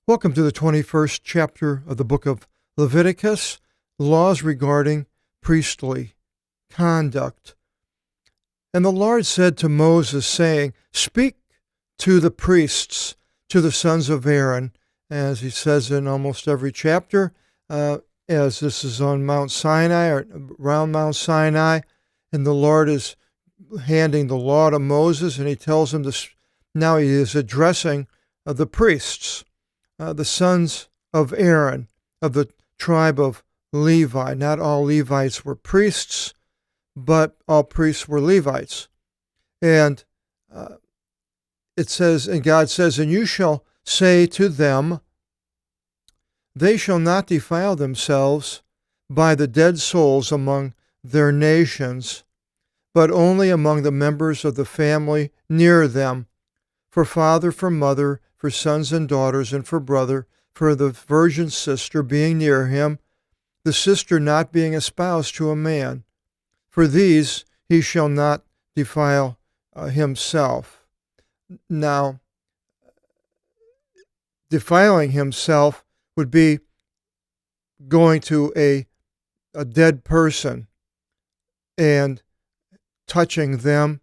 Welcome to the 21st chapter of the book of Leviticus, laws regarding priestly conduct. And the Lord said to Moses, saying, Speak to the priests, to the sons of Aaron, as he says in almost every chapter, as this is on Mount Sinai or around Mount Sinai, and the Lord is handing the law to Moses, and he tells him this. Now he is addressing the priests. The sons of Aaron, of the tribe of Levi. Not all Levites were priests, but all priests were Levites. And it says, and God says, and you shall say to them, they shall not defile themselves by the dead souls among their nations, but only among the members of the family near them, for father, for mother, for sons and daughters, and for brother, for the virgin sister being near him, the sister not being espoused to a man. For these he shall not defile himself. Now, defiling himself would be going to a dead person and touching them,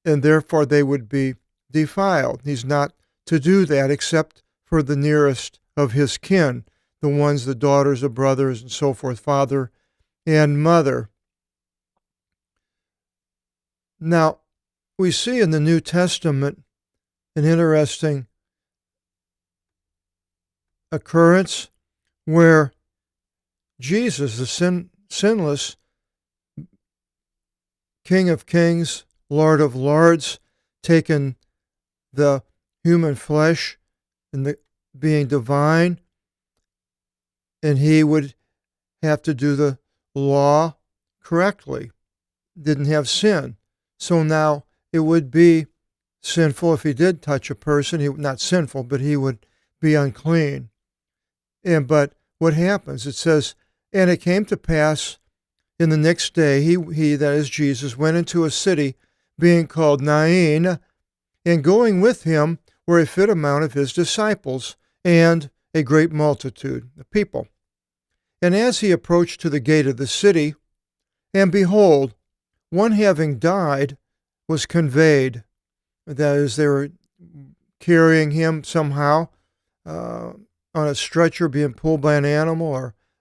and therefore they would be defiled. He's not to do that except for the nearest of his kin, the ones, the daughters, the brothers, and so forth, father and mother. Now, we see in the New Testament an interesting occurrence where Jesus, the sinless King of Kings, Lord of Lords, taken the human flesh and the being divine, and he would have to do the law correctly. Didn't have sin. So now it would be sinful if he did touch a person. Not sinful, but he would be unclean. But what happens? It says, and it came to pass in the next day, he that is Jesus, went into a city being called Nain, and going with him were a fit amount of his disciples, and a great multitude of people. And as he approached to the gate of the city, and behold, one having died was conveyed. That is, they were carrying him somehow on a stretcher, being pulled by an animal,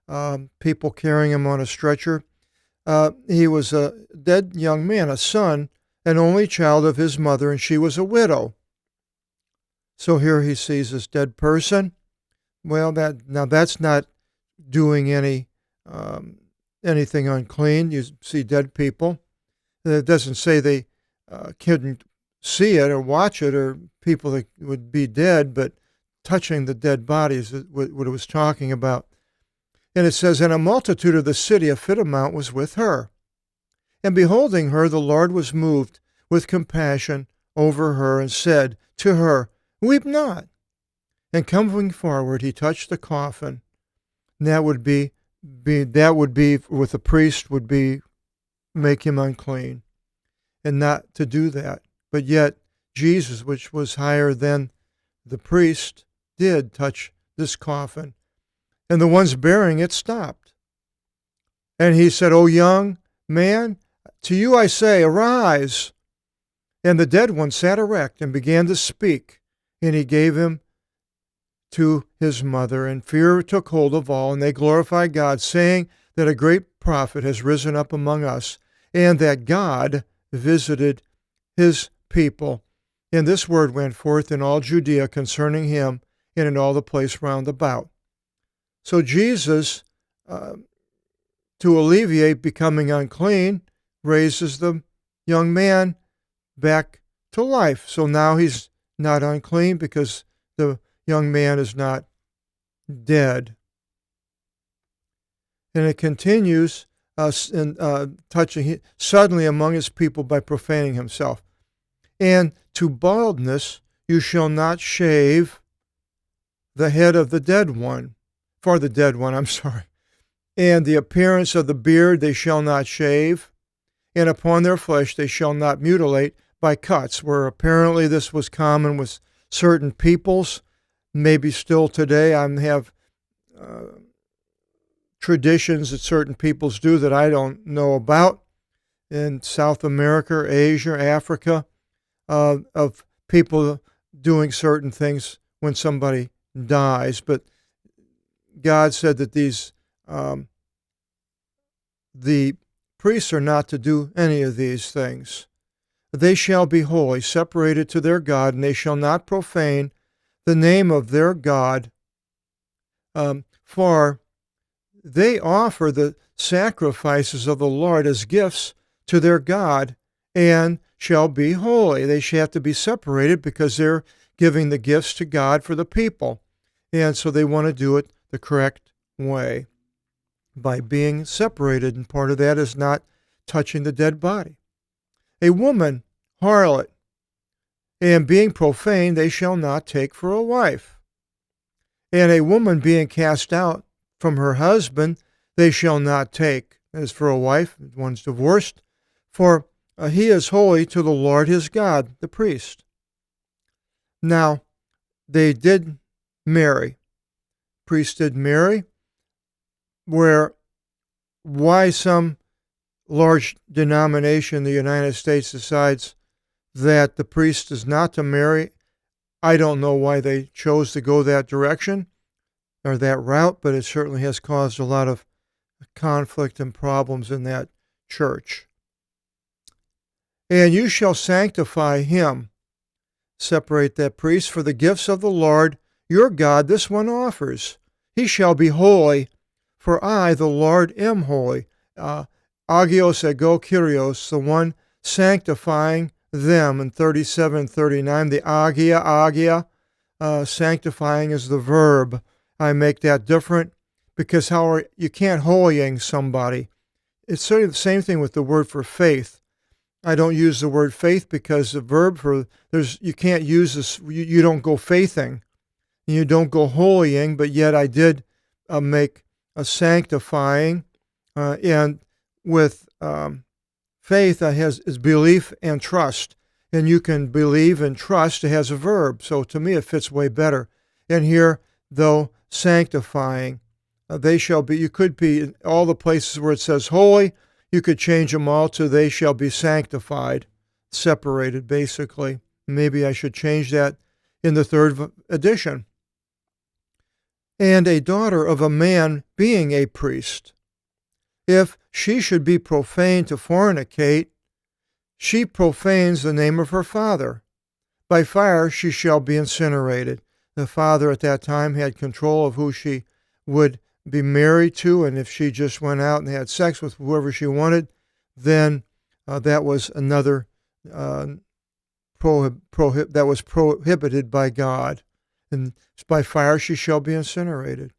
or people carrying him on a stretcher. He was a dead young man, a son, an only child of his mother, and she was a widow. So here he sees this dead person. Well, that's not doing anything unclean. You see dead people. It doesn't say they couldn't see it or watch it, or people that would be dead, but touching the dead bodies is what it was talking about. And it says, and a multitude of the city, a fit amount, was with her. And beholding her, the Lord was moved with compassion over her, and said to her, Weep not. And coming forward, he touched the coffin. And that would be with a priest would be make him unclean, and not to do that. But yet Jesus, which was higher than the priest, did touch this coffin, and the ones bearing it stopped. And he said, O young man, to you I say, arise. And the dead one sat erect and began to speak, and he gave him to his mother. And fear took hold of all, and they glorified God, saying that a great prophet has risen up among us, and that God visited his people. And this word went forth in all Judea concerning him, and in all the place round about. So Jesus, to alleviate becoming unclean, raises the young man back to life. So now he's not unclean because the young man is not dead. And it continues touching suddenly among his people by profaning himself. And to baldness you shall not shave the head of the dead one, for the dead one, And the appearance of the beard they shall not shave, and upon their flesh they shall not mutilate by cuts, where apparently this was common with certain peoples. maybe still today I have traditions that certain peoples do that I don't know about in South America, Asia, Africa, of people doing certain things when somebody dies. But God said that the priests are not to do any of these things. They shall be holy, separated to their God, and they shall not profane the name of their God, for they offer the sacrifices of the Lord as gifts to their God, and shall be holy. They shall have to be separated because they're giving the gifts to God for the people. And so they want to do it the correct way by being separated, and part of that is not touching the dead body. A woman, harlot, and being profane, they shall not take for a wife. And a woman being cast out from her husband, they shall not take as for a wife, one's divorced, for he is holy to the Lord his God, the priest. Now, they did marry. Priests did marry, why some large denomination in the United States decides that the priest is not to marry. I don't know why they chose to go that direction or that route, but it certainly has caused a lot of conflict and problems in that church. And you shall sanctify him, separate that priest, for the gifts of the Lord your God this one offers. He shall be holy, for I, the Lord, am holy. Agios ego Kyrios, the one sanctifying them. In 37-39, the agia, sanctifying is the verb. I make that different because you can't holying somebody. It's sort of the same thing with the word for faith. I don't use the word faith because the verb you can't use this, you don't go faithing, you don't go holying, but yet I did make a sanctifying, and with faith is belief and trust, and you can believe and trust. It has a verb, so to me it fits way better. And here, though, sanctifying, they shall be. You could be in all the places where it says holy. You could change them all to they shall be sanctified, separated, basically. Maybe I should change that in the third edition. And a daughter of a man being a priest, if she should be profane to fornicate, she profanes the name of her father. By fire she shall be incinerated. The father at that time had control of who she would be married to, and if she just went out and had sex with whoever she wanted, then that was another that was prohibited by God. And by fire she shall be incinerated.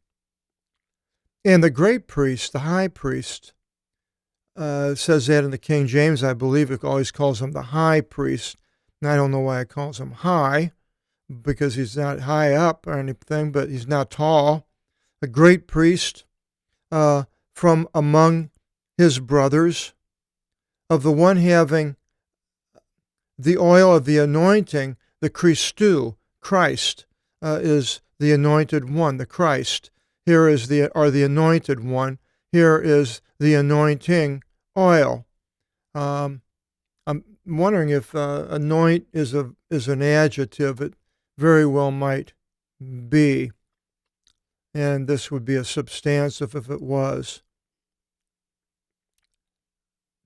And the great priest, the high priest, says that in the King James, I believe it always calls him the high priest. And I don't know why it calls him high, because he's not high up or anything, but he's not tall. A great priest from among his brothers, of the one having the oil of the anointing, the Christou, Christ, is the anointed one, the Christ. Here is the anointed one. Here is the anointing oil. I'm wondering if anoint is an adjective. It very well might be. And this would be a substantive if it was.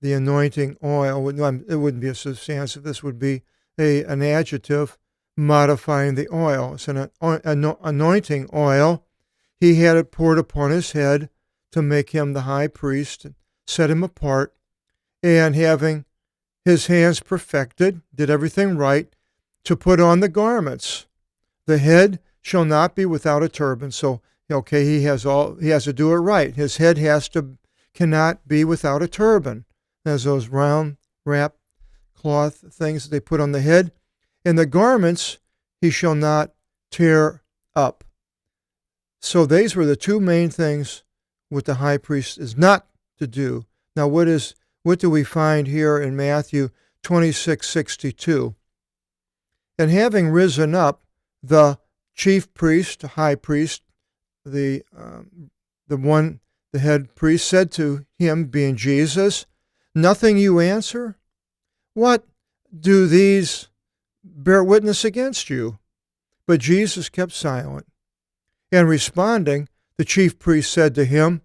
The anointing oil, it wouldn't be a substantive. This would be an adjective modifying the oil. It's an anointing oil. He had it poured upon his head to make him the high priest and set him apart. And having his hands perfected, did everything right, to put on the garments. The head shall not be without a turban. So, okay, he has to do it right. His head cannot be without a turban. There's those round wrap cloth things that they put on the head. And the garments he shall not tear up. So these were the two main things what the high priest is not to do. Now what do we find here in Matthew 26:62? And having risen up, the chief priest, high priest, the head priest, said to him, being Jesus, "Nothing you answer? What do these bear witness against you?" But Jesus kept silent. And responding, the chief priest said to him,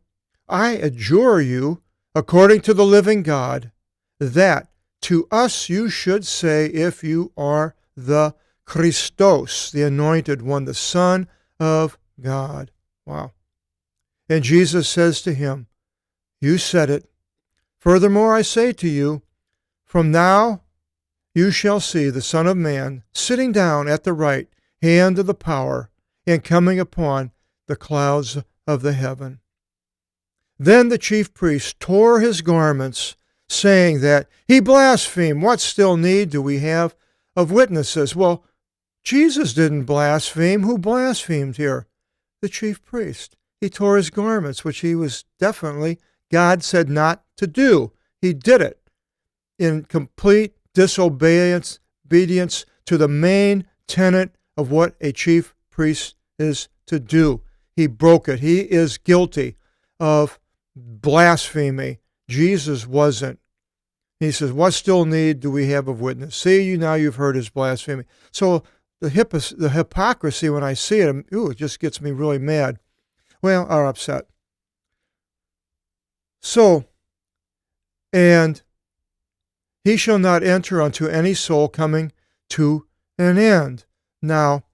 "I adjure you, according to the living God, that to us you should say if you are the Christos, the anointed one, the Son of God." Wow. And Jesus says to him, "You said it. Furthermore, I say to you, from now you shall see the Son of Man sitting down at the right hand of the power and coming upon the clouds of the heaven." Then the chief priest tore his garments, saying that he blasphemed. What still need do we have of witnesses? Well, Jesus didn't blaspheme. Who blasphemed here? The chief priest. He tore his garments, which he was definitely, God said not to do. He did it in complete disobedience to the main tenet of what a chief priest is to do. He broke it. He is guilty of blasphemy. Jesus wasn't. He says, what still need do we have of witness? See, now you've heard his blasphemy. So the hypocrisy, when I see it, it just gets me really mad. Well, or upset. So, and he shall not enter unto any soul coming to an end. Now,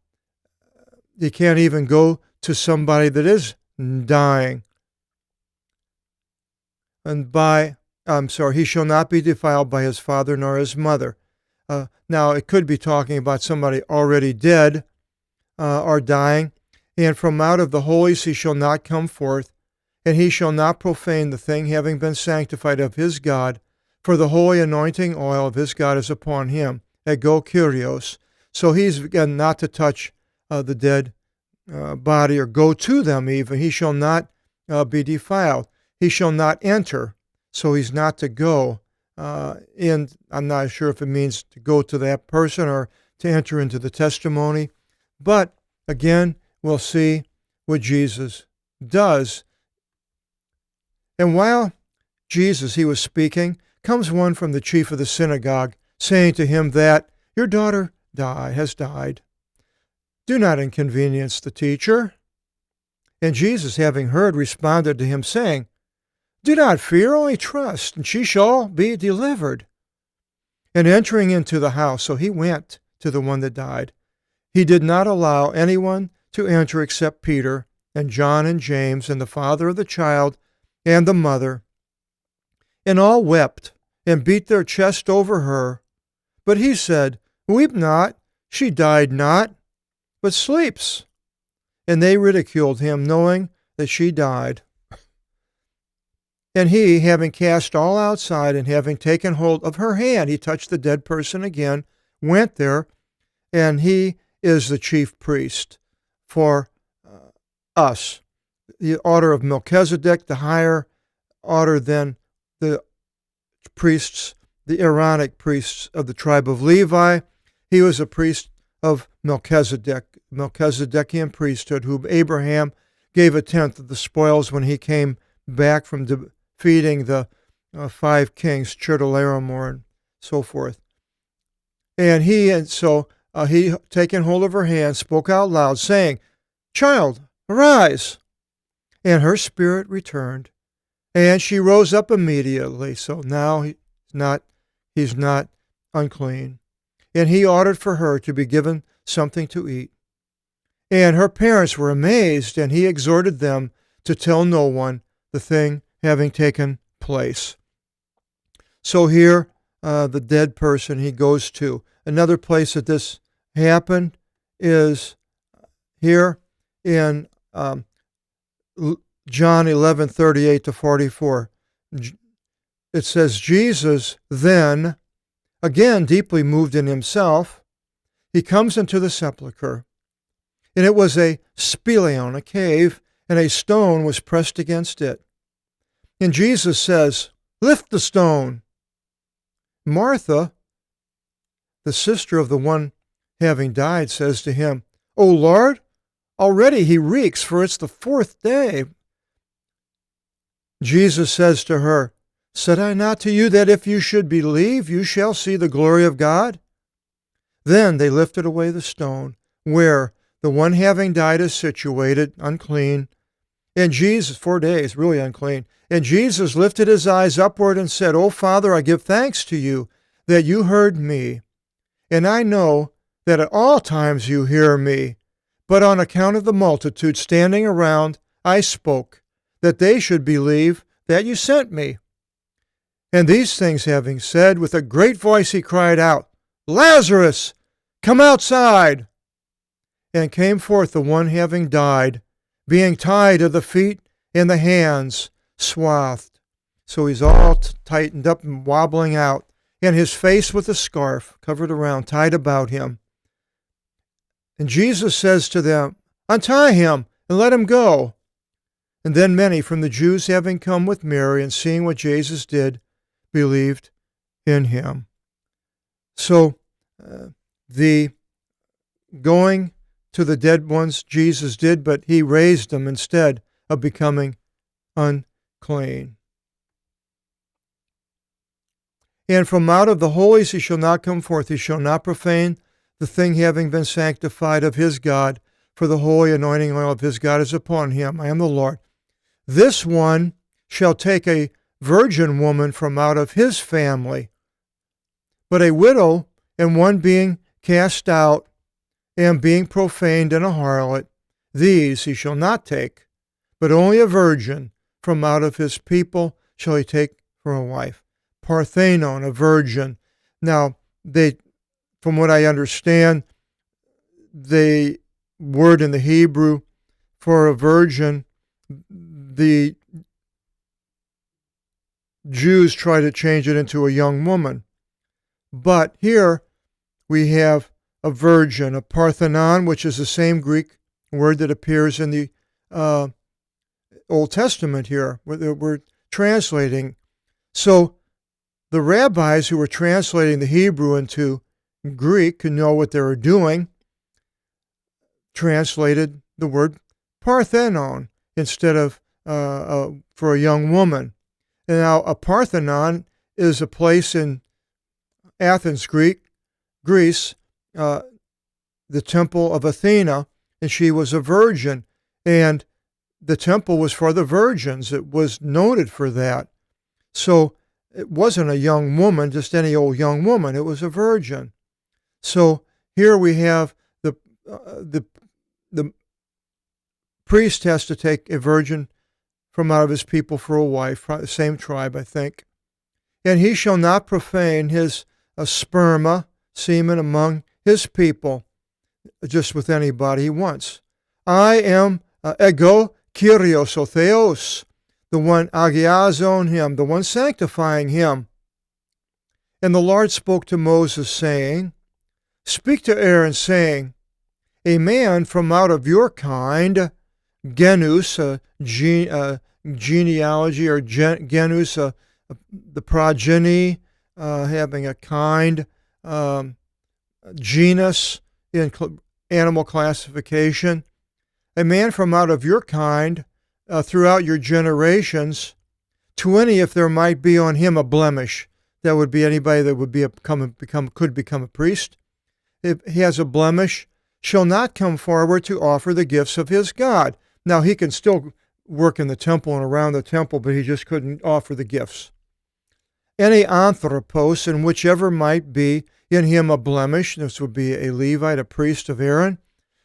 you can't even go to somebody that is dying. And he shall not be defiled by his father nor his mother. Now, it could be talking about somebody already dead or dying. And from out of the holies he shall not come forth, and he shall not profane the thing, having been sanctified of his God, for the holy anointing oil of his God is upon him, ego Kyrios. So he's, again, not to touch the dead body or go to them even. He shall not be defiled. He shall not enter, so he's not to go. And I'm not sure if it means to go to that person or to enter into the testimony. But, again, we'll see what Jesus does. And while Jesus, he was speaking, comes one from the chief of the synagogue, saying to him that your daughter has died. Do not inconvenience the teacher. And Jesus, having heard, responded to him, saying, Do not fear, only trust, and she shall be delivered. And entering into the house, so he went to the one that died. He did not allow anyone to enter except Peter and John and James and the father of the child and the mother. And all wept and beat their chest over her. But he said, Weep not, she died not, but sleeps. And they ridiculed him, knowing that she died. And he, having cast all outside and having taken hold of her hand, he touched the dead person again, went there, and he is the chief priest for us. The order of Melchizedek, the higher order than the priests, the Aaronic priests of the tribe of Levi. He was a priest of Melchizedek, Melchizedekian priesthood, whom Abraham gave a tenth of the spoils when he came back from defeating the 5 kings, Chedorlaomer and so forth. And he taking hold of her hand, spoke out loud, saying, Child, arise. And her spirit returned, and she rose up immediately. So now he's not unclean. And he ordered for her to be given something to eat. And her parents were amazed, and he exhorted them to tell no one the thing having taken place. So here, the dead person he goes to. Another place that this happened is here in John 11:38-44. It says, Jesus then, again deeply moved in himself, he comes into the sepulchre. And it was a speleon, a cave, and a stone was pressed against it. And Jesus says, Lift the stone. Martha, the sister of the one having died, says to him, O Lord, Already he reeks, for it's the fourth day. Jesus says to her, Said I not to you that if you should believe, you shall see the glory of God? Then they lifted away the stone, where the one having died is situated, unclean. And Jesus, 4 days, really unclean. And Jesus lifted his eyes upward and said, O Father, I give thanks to you that you heard me. And I know that at all times you hear me. But on account of the multitude standing around, I spoke, that they should believe that you sent me. And these things having said, with a great voice he cried out, Lazarus, come outside! And came forth the one having died, being tied to the feet and the hands, swathed. So he's all tightened up and wobbling out, and his face with a scarf covered around, tied about him. And Jesus says to them, Untie him and let him go. And then many from the Jews, having come with Mary and seeing what Jesus did, believed in him. So the going to the dead ones Jesus did, but he raised them instead of becoming unclean. And from out of the holies he shall not come forth, he shall not profane the thing having been sanctified of his God, for the holy anointing oil of his God is upon him. I am the Lord. This one shall take a virgin woman from out of his family, but a widow and one being cast out and being profaned and a harlot, these he shall not take, but only a virgin from out of his people shall he take for a wife. Parthenon, a virgin. Now, from what I understand, the word in the Hebrew for a virgin, the Jews try to change it into a young woman. But here we have a virgin, a Parthenon, which is the same Greek word that appears in the Old Testament here, where we're translating. So the rabbis who were translating the Hebrew into Greek could know what they were doing, translated the word Parthenon instead of for a young woman. And now a Parthenon is a place in Athens, Greece, the temple of Athena, and she was a virgin. And the temple was for the virgins. It was noted for that. So it wasn't a young woman, just any old young woman. It was a virgin. So here we have the priest has to take a virgin from out of his people for a wife, the same tribe, I think. And he shall not profane his sperma, semen, among his people, just with anybody he wants. I am ego Kyrios o Theos, the one agiazon him, the one sanctifying him. And the Lord spoke to Moses, saying, Speak to Aaron, saying, A man from out of your kind, genus, genealogy, or genus, the progeny, having a kind, genus in animal classification. A man from out of your kind, throughout your generations, to any if there might be on him a blemish. That would be anybody that would could become a priest. If he has a blemish, shall not come forward to offer the gifts of his God. Now he can still work in the temple and around the temple, but he just couldn't offer the gifts. Any anthropos, in whichever might be in him a blemish, this would be a Levite, a priest of Aaron,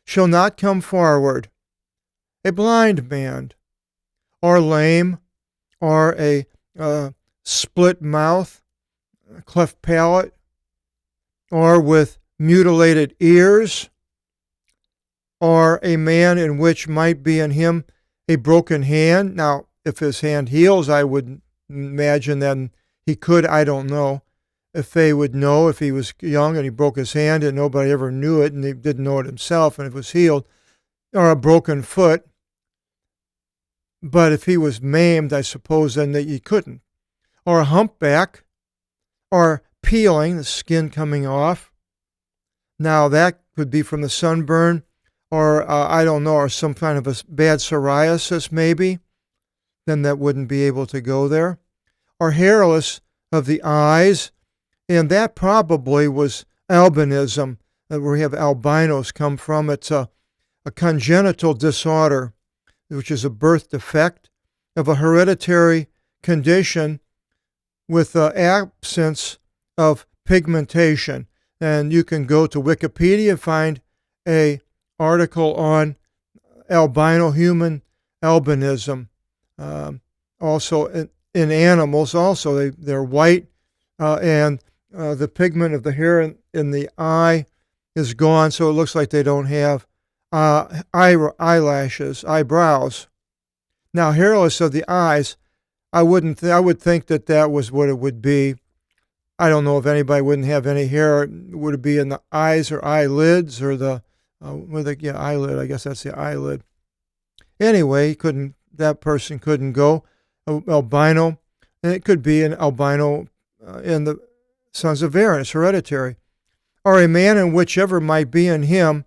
shall not come forward. A blind man, or lame, or a split mouth, a cleft palate, or with mutilated ears, or a man in which might be in him a broken hand. Now, if his hand heals, I would imagine then he could, I don't know, if they would know if he was young and he broke his hand and nobody ever knew it and he didn't know it himself and it was healed, or a broken foot. But if he was maimed, I suppose then that he couldn't. Or a humpback, or peeling, the skin coming off. Now that could be from the sunburn, or I don't know, or some kind of a bad psoriasis maybe, then that wouldn't be able to go there. Or hairless of the eyes, and that probably was albinism, where we have albinos come from. It's a congenital disorder, which is a birth defect of a hereditary condition with the absence of pigmentation. And you can go to Wikipedia and find a article on albino human albinism. Also in animals, also they're white, and the pigment of the hair in the eye is gone, so it looks like they don't have eyelashes, eyebrows. Now, hairless of the eyes, I would think that was what it would be. I don't know if anybody wouldn't have any hair. Would it be in the eyes or eyelids or eyelid? I guess that's the eyelid. Anyway, that person couldn't go albino, and it could be an albino in the sons of Aaron. It's hereditary, or a man in whichever might be in him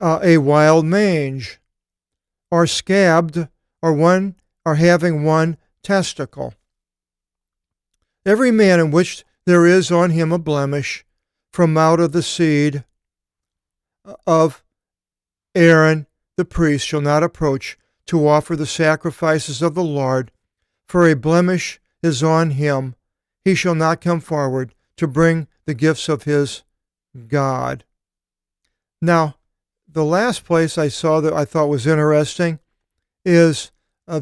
a wild mange, or scabbed, or having one testicle. Every man in which there is on him a blemish from out of the seed of Aaron the priest shall not approach to offer the sacrifices of the Lord, for a blemish is on him. He shall not come forward to bring the gifts of his God. Now, the last place I saw that I thought was interesting is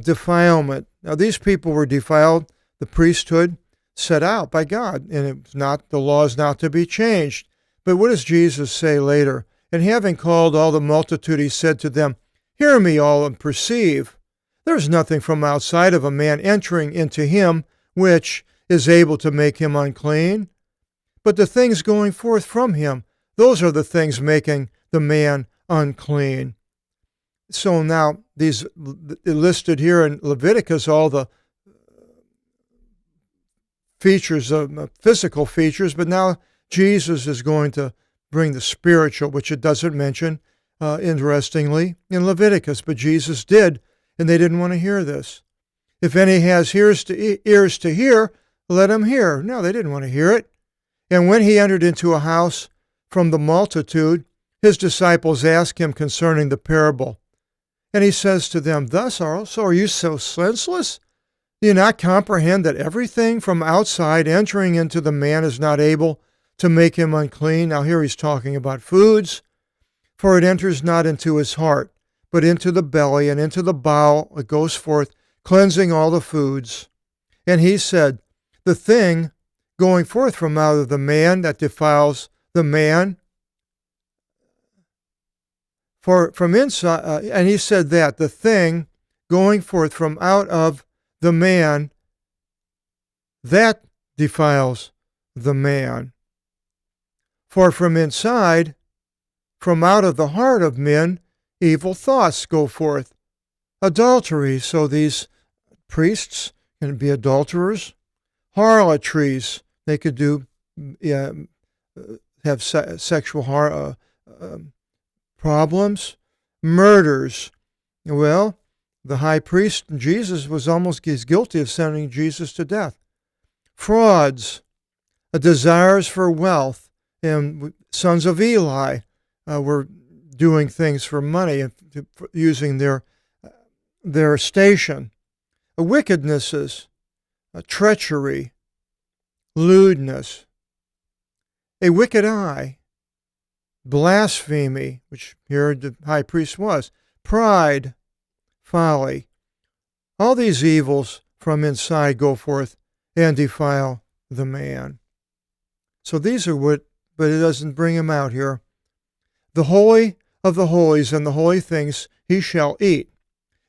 defilement. Now, these people were defiled, the priesthood set out by God, and the law is not to be changed. But what does Jesus say later? And having called all the multitude, he said to them, Hear me all and perceive. There is nothing from outside of a man entering into him which is able to make him unclean. But the things going forth from him, those are the things making the man unclean. So now, these listed here in Leviticus, all the features of physical features, but now Jesus is going to bring the spiritual, which it doesn't mention, interestingly, in Leviticus. But Jesus did, and they didn't want to hear this. If any has ears to hear, let him hear. No, they didn't want to hear it. And when he entered into a house from the multitude, his disciples asked him concerning the parable. And he says to them, Thus also are you so senseless? Do you not comprehend that everything from outside entering into the man is not able to make him unclean? Now here he's talking about foods. For it enters not into his heart, but into the belly, and into the bowel it goes forth, cleansing all the foods. And he said, The thing going forth from out of the man that defiles the man, for from inside, and he said that the thing going forth from out of the man that defiles the man. For from inside, from out of the heart of men, evil thoughts go forth. Adultery, so these priests can be adulterers. Harlotries, they could have sexual problems. Murders. Well, the high priest, Jesus, was almost guilty of sending Jesus to death. Frauds, desires for wealth, and sons of Eli were doing things for money, using their station. Wickednesses, treachery, lewdness, a wicked eye, blasphemy, which here the high priest was, pride, folly. All these evils from inside go forth and defile the man. So these are but it doesn't bring him out here. The holy of the holies and the holy things he shall eat,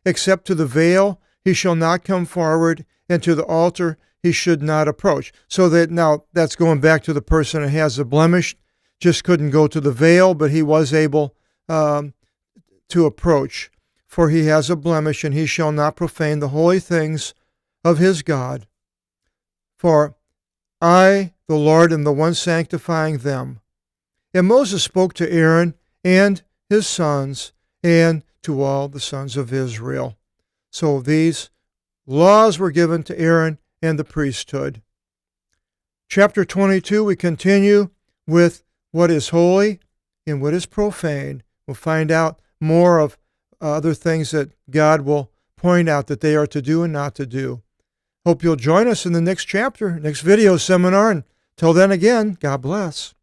except to the veil he shall not come forward, and to the altar he should not approach. So that now that's going back to the person that has a blemish, just couldn't go to the veil, but he was able to approach. For he has a blemish, and he shall not profane the holy things of his God. For I, the Lord, am the one sanctifying them. And Moses spoke to Aaron and his sons and to all the sons of Israel. So these laws were given to Aaron and the priesthood. Chapter 22, we continue with what is holy and what is profane. We'll find out more of other things that God will point out that they are to do and not to do. Hope you'll join us in the next chapter, next video seminar. And till then again, God bless.